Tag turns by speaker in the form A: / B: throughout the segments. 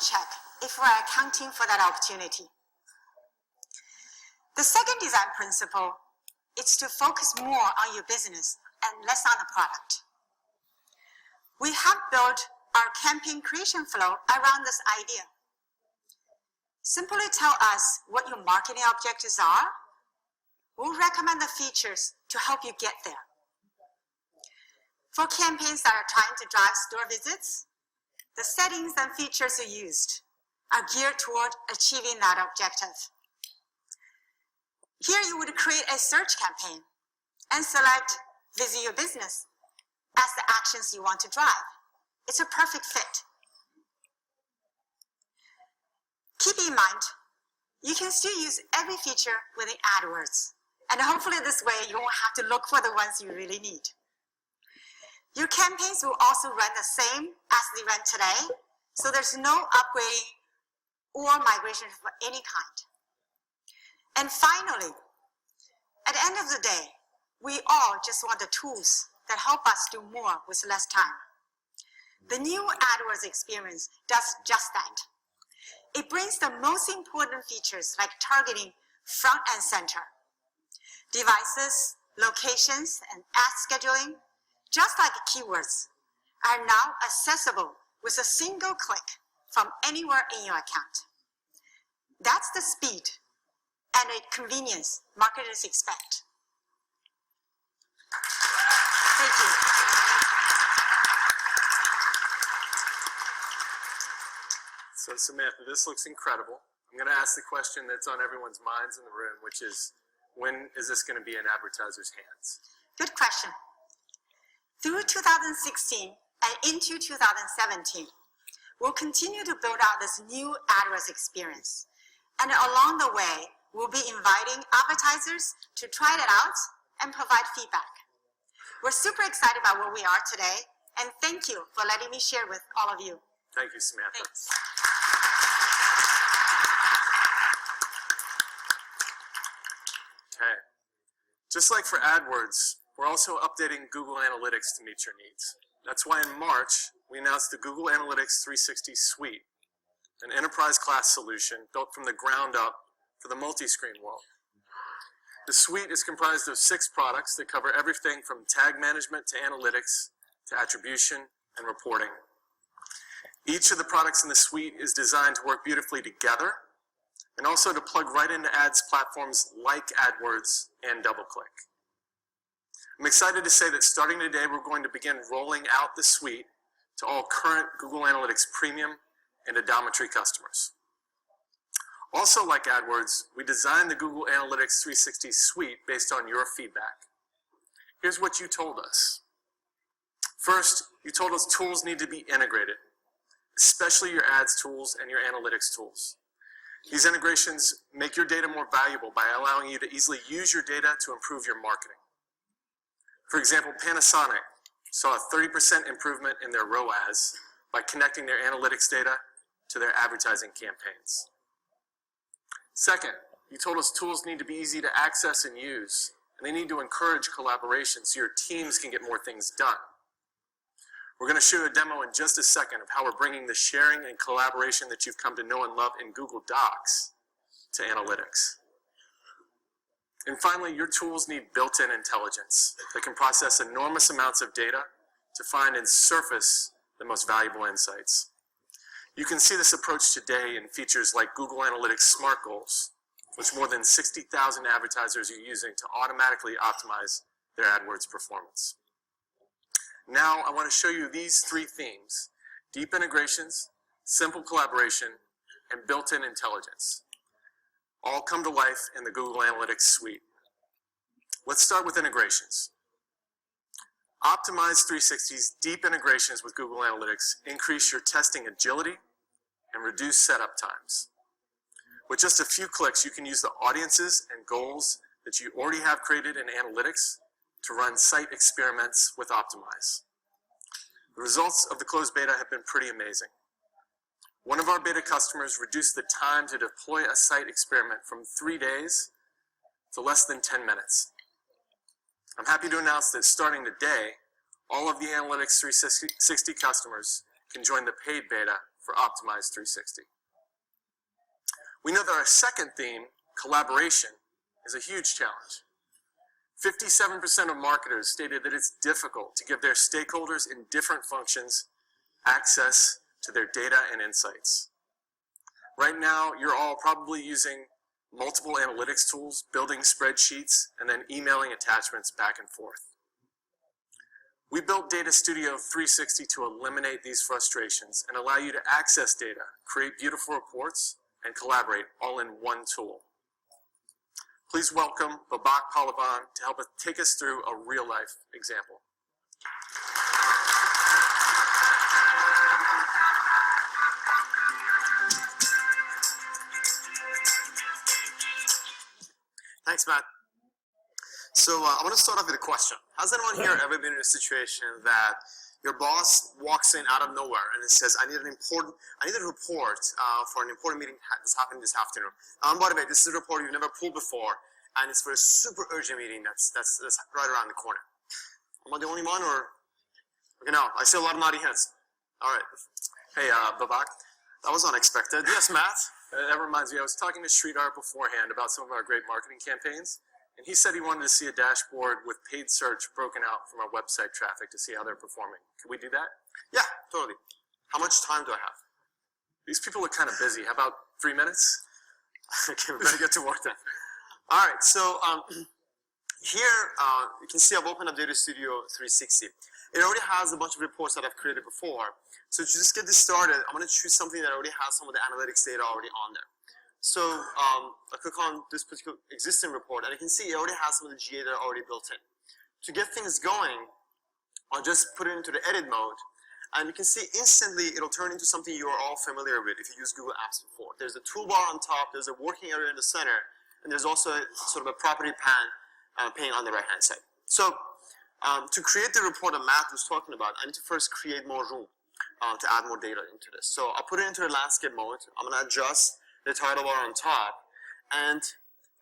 A: check if we're accounting for that opportunity. The second design principle is to focus more on your business and less on the product. We have built our campaign creation flow around this idea. Simply tell us what your marketing objectives are. We'll recommend the features to help you get there. For campaigns that are trying to drive store visits, the settings and features you used are geared toward achieving that objective. Here you would create a search campaign and select Visit Your Business as the actions you want to drive. It's a perfect fit. Keep in mind, you can still use every feature within Adwords, and hopefully this way you won't have to look for the ones you really need. Your campaigns will also run the same as they run today, so there's no upgrading or migration of any kind. And finally, at the end of the day, we all just want the tools that help us do more with less time. The new AdWords experience does just that. It brings the most important features like targeting front and center. Devices, locations, and ad scheduling, just like keywords, are now accessible with a single click from anywhere in your account. That's the speed and the convenience marketers expect. Thank you.
B: So Samantha, this looks incredible. I'm going to ask the question that's on everyone's minds in the room, which is, when is this going to be in advertisers' hands?
A: Good question. Through 2016 and into 2017, we'll continue to build out this new AdWords experience. And along the way, we'll be inviting advertisers to try it out and provide feedback. We're super excited about where we are today, and thank you for letting me share with all of you.
B: Thank you, Samantha.
A: Thanks.
B: Okay. Just like for AdWords, we're also updating Google Analytics to meet your needs. That's why in March, we announced the Google Analytics 360 Suite, an enterprise-class solution built from the ground up for the multi-screen world. The suite is comprised of 6 products that cover everything from tag management to analytics to attribution and reporting. Each of the products in the suite is designed to work beautifully together and also to plug right into ads platforms like AdWords and DoubleClick. I'm excited to say that starting today, we're going to begin rolling out the suite to all current Google Analytics Premium and Adometry customers. Also, like AdWords, we designed the Google Analytics 360 Suite based on your feedback. Here's what you told us. First, you told us tools need to be integrated, especially your ads tools and your analytics tools. These integrations make your data more valuable by allowing you to easily use your data to improve your marketing. For example, Panasonic saw a 30% improvement in their ROAS by connecting their analytics data to their advertising campaigns. Second, you told us tools need to be easy to access and use, and they need to encourage collaboration so your teams can get more things done. We're going to show you a demo in just a second of how we're bringing the sharing and collaboration that you've come to know and love in Google Docs to analytics. And finally, your tools need built-in intelligence that can process enormous amounts of data to find and surface the most valuable insights. You can see this approach today in features like Google Analytics Smart Goals, which more than 60,000 advertisers are using to automatically optimize their AdWords performance. Now, I want to show you these 3 themes: deep integrations, simple collaboration, and built-in intelligence. All come to life in the Google Analytics Suite. Let's start with integrations. Optimize 360's deep integrations with Google Analytics increase your testing agility and reduce setup times. With just a few clicks, you can use the audiences and goals that you already have created in Analytics to run site experiments with Optimize. The results of the closed beta have been pretty amazing. One of our beta customers reduced the time to deploy a site experiment from 3 days to less than 10 minutes. I'm happy to announce that starting today, all of the Analytics 360 customers can join the paid beta for Optimized 360. We know that our second theme, collaboration, is a huge challenge. 57% of marketers stated that it's difficult to give their stakeholders in different functions access to their data and insights. Right now, you're all probably using multiple analytics tools, building spreadsheets, and then emailing attachments back and forth. We built Data Studio 360 to eliminate these frustrations and allow you to access data, create beautiful reports, and collaborate all in one tool. Please welcome Babak Pahlavan to help us take us through a real-life example.
C: Thanks, Matt. So I want to start off with a question. Has anyone here ever been in a situation that your boss walks in out of nowhere and it says, I need a report for an important meeting that's happening this afternoon. By the way, this is a report you've never pulled before, and it's for a super urgent meeting that's right around the corner. Am I the only one, or? Okay, no, I see a lot of nodding heads. All right.
B: Hey, Babak.
C: That was unexpected. Yes, Matt?
B: That reminds me, I was talking to Sridhar beforehand about some of our great marketing campaigns, and he said he wanted to see a dashboard with paid search broken out from our website traffic to see how they're performing. Can we do that?
C: Yeah, totally. How much time do I have?
B: These people look kind of busy. How about 3 minutes?
C: Okay, we better get to work then. All right, so here you can see I've opened up Data Studio 360. It already has a bunch of reports that I've created before. So to just get this started, I'm going to choose something that already has some of the analytics data already on there. So I click on this particular existing report, and you can see it already has some of the GA data already built in. To get things going, I'll just put it into the edit mode, and you can see instantly it'll turn into something you are all familiar with if you used Google Apps before. There's a toolbar on top, there's a working area in the center, and there's also sort of a property pane on the right-hand side. So to create the report that Matt was talking about, I need to first create more room to add more data into this. So I'll put it into the landscape mode. I'm going to adjust the title bar on top, and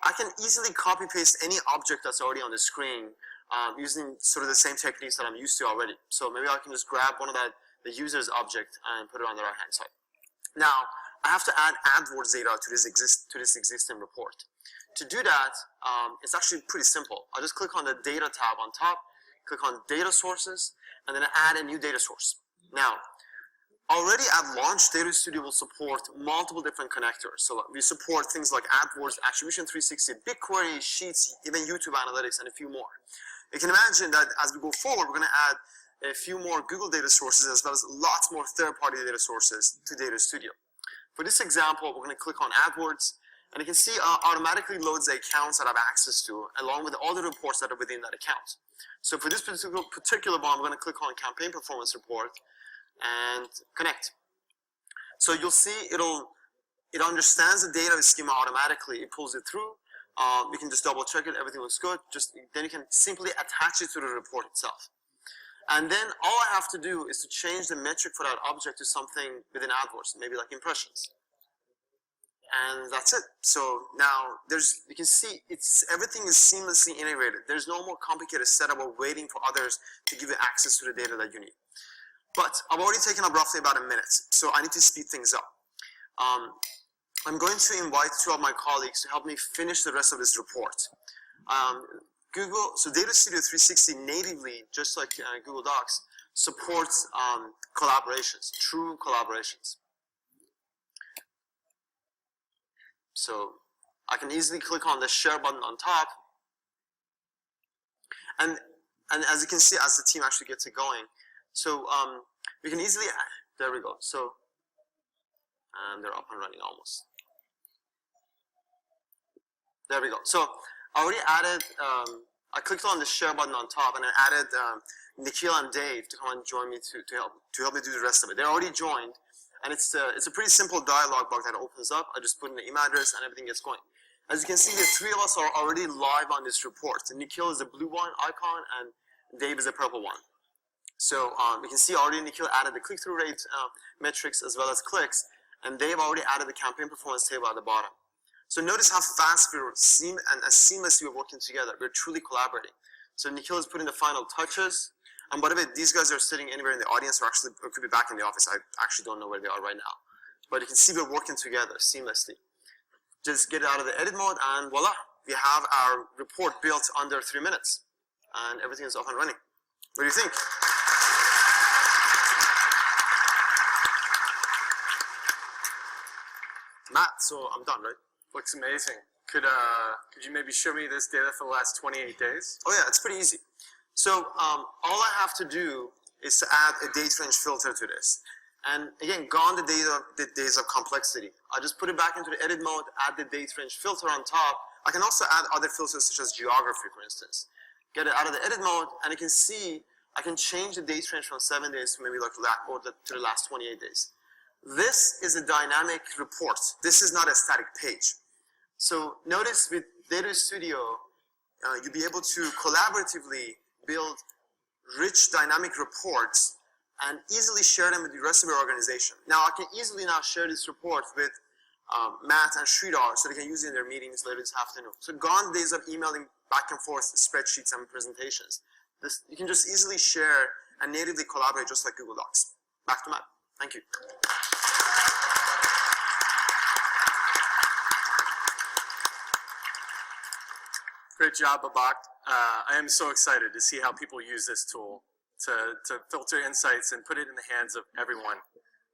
C: I can easily copy paste any object that's already on the screen using sort of the same techniques that I'm used to already. So maybe I can just grab one of the user's object and put it on the right hand side. Now I have to add Adwords data to this existing report. To do that, it's actually pretty simple. I'll just click on the data tab on top, click on data sources, and then add a new data source. Now, already at launch, Data Studio will support multiple different connectors. So we support things like AdWords, Attribution 360, BigQuery, Sheets, even YouTube Analytics, and a few more. You can imagine that as we go forward, we're going to add a few more Google data sources as well as lots more third-party data sources to Data Studio. For this example, we're going to click on AdWords, and you can see automatically loads the accounts that I have access to, along with all the reports that are within that account. So for this particular one, I'm going to click on Campaign Performance Report, and connect. So you'll see it understands the data schema automatically. It pulls it through. You can just double check it. Everything looks good. Then you can simply attach it to the report itself. And then all I have to do is to change the metric for that object to something within AdWords, maybe like impressions. And that's it. So now you can see everything is seamlessly integrated. There's no more complicated setup or waiting for others to give you access to the data that you need. But I've already taken up roughly about a minute, so I need to speed things up. I'm going to invite two of my colleagues to help me finish the rest of this report. So Data Studio 360 natively, just like Google Docs, supports collaborations, true collaborations. So I can easily click on the share button on top, and as you can see, as the team actually gets it going, so we can easily, there we go. So, and they're up and running almost. There we go. So I already added, I clicked on the share button on top, and I added Nikhil and Dave to come and join me to help me do the rest of it. They're already joined, and it's a pretty simple dialog box that opens up. I just put in the email address, and everything gets going. As you can see, the three of us are already live on this report. So Nikhil is the blue one icon, and Dave is the purple one. So you can see already Nikhil added the click-through rate metrics as well as clicks, and they've already added the campaign performance table at the bottom. So notice how fast and as seamlessly we're working together. We're truly collaborating. So Nikhil is putting the final touches. And by the way, these guys are sitting anywhere in the audience or actually or could be back in the office. I actually don't know where they are right now. But you can see we're working together seamlessly. Just get it out of the edit mode and voila, we have our report built under 3 minutes. And everything is up and running. What do you think? Matt, so I'm done, right?
B: Looks amazing. Could you maybe show me this data for the last 28 days?
C: Oh yeah, it's pretty easy. So all I have to do is to add a date range filter to this. And again, gone the days of complexity. I just put it back into the edit mode, add the date range filter on top. I can also add other filters such as geography, for instance. Get it out of the edit mode, and you can see I can change the date range from 7 days to maybe like to the last 28 days. This is a dynamic report. This is not a static page. So notice with Data Studio, you'll be able to collaboratively build rich dynamic reports and easily share them with the rest of your organization. Now I can easily now share this report with Matt and Sridhar so they can use it in their meetings later this afternoon. So gone the days of emailing back and forth spreadsheets and presentations. You can just easily share and natively collaborate just like Google Docs. Back to Matt. Thank you.
B: Great job, Babak. I am so excited to see how people use this tool to filter insights and put it in the hands of everyone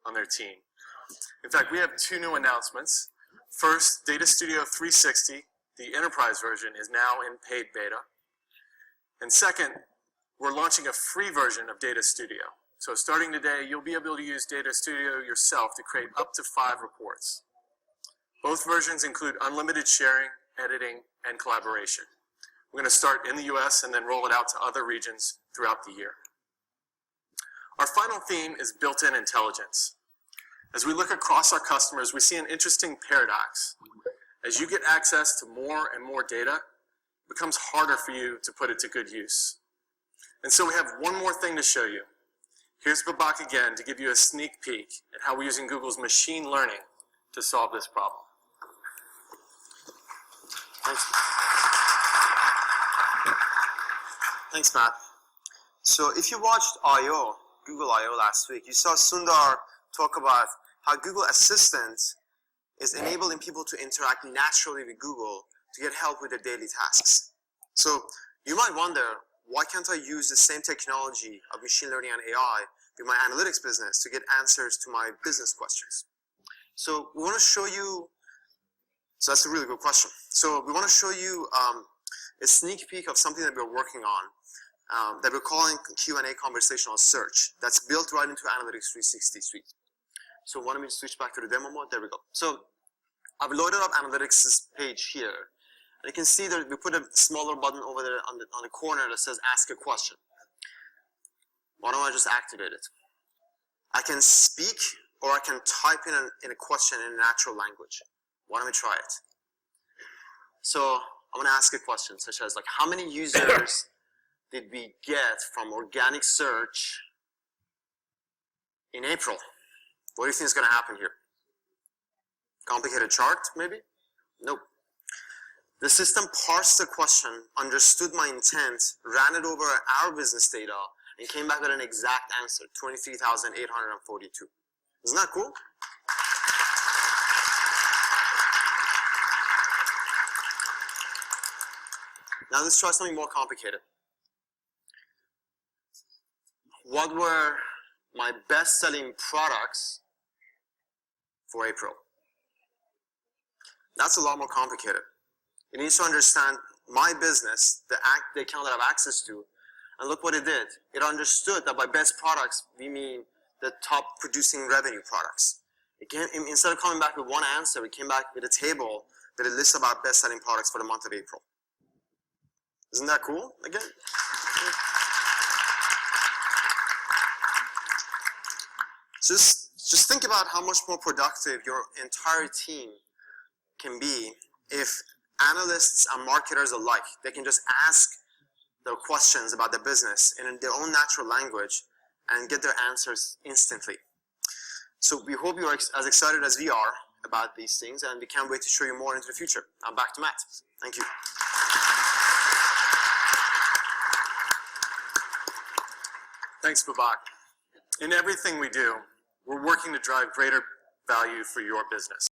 B: on their team. In fact, we have 2 new announcements. First, Data Studio 360, the enterprise version, is now in paid beta. And second, we're launching a free version of Data Studio. So starting today, you'll be able to use Data Studio yourself to create up to 5 reports. Both versions include unlimited sharing, editing, and collaboration. We're going to start in the US and then roll it out to other regions throughout the year. Our final theme is built-in intelligence. As we look across our customers, we see an interesting paradox. As you get access to more and more data, it becomes harder for you to put it to good use. And so we have one more thing to show you. Here's Babak again to give you a sneak peek at how we're using Google's machine learning to solve this problem.
C: Thanks, Matt. So if you watched I.O., Google I.O. last week, you saw Sundar talk about how Google Assistant is enabling people to interact naturally with Google to get help with their daily tasks. So you might wonder, why can't I use the same technology of machine learning and AI with my analytics business to get answers to my business questions? So we want to show you, so that's a really good question. So we want to show you a sneak peek of something that we're working on that we're calling Q&A conversational search that's built right into Analytics 360 Suite. So why don't we switch back to the demo mode? There we go. So I've loaded up Analytics page here. And you can see that we put a smaller button over there on the corner that says ask a question. Why don't I just activate it? I can speak or I can type in a question in a natural language. Why don't we try it? So I'm gonna ask a question such as like, how many users did we get from organic search in April? What do you think is gonna happen here? Complicated chart, maybe? Nope. The system parsed the question, understood my intent, ran it over our business data, and came back with an exact answer, 23,842. Isn't that cool? Now let's try something more complicated. What were my best-selling products for April? That's a lot more complicated. It needs to understand my business, the account that I have access to, and look what it did. It understood that by best products, we mean the top producing revenue products. Again, instead of coming back with one answer, we came back with a table with a list of our best-selling products for the month of April. Isn't that cool? Again? Just think about how much more productive your entire team can be if analysts and marketers alike, they can just ask their questions about the business in their own natural language and get their answers instantly. So we hope you are as excited as we are about these things, and we can't wait to show you more into the future. Now back to Matt. Thank you.
B: Thanks, Babak. In everything we do, we're working to drive greater value for your business.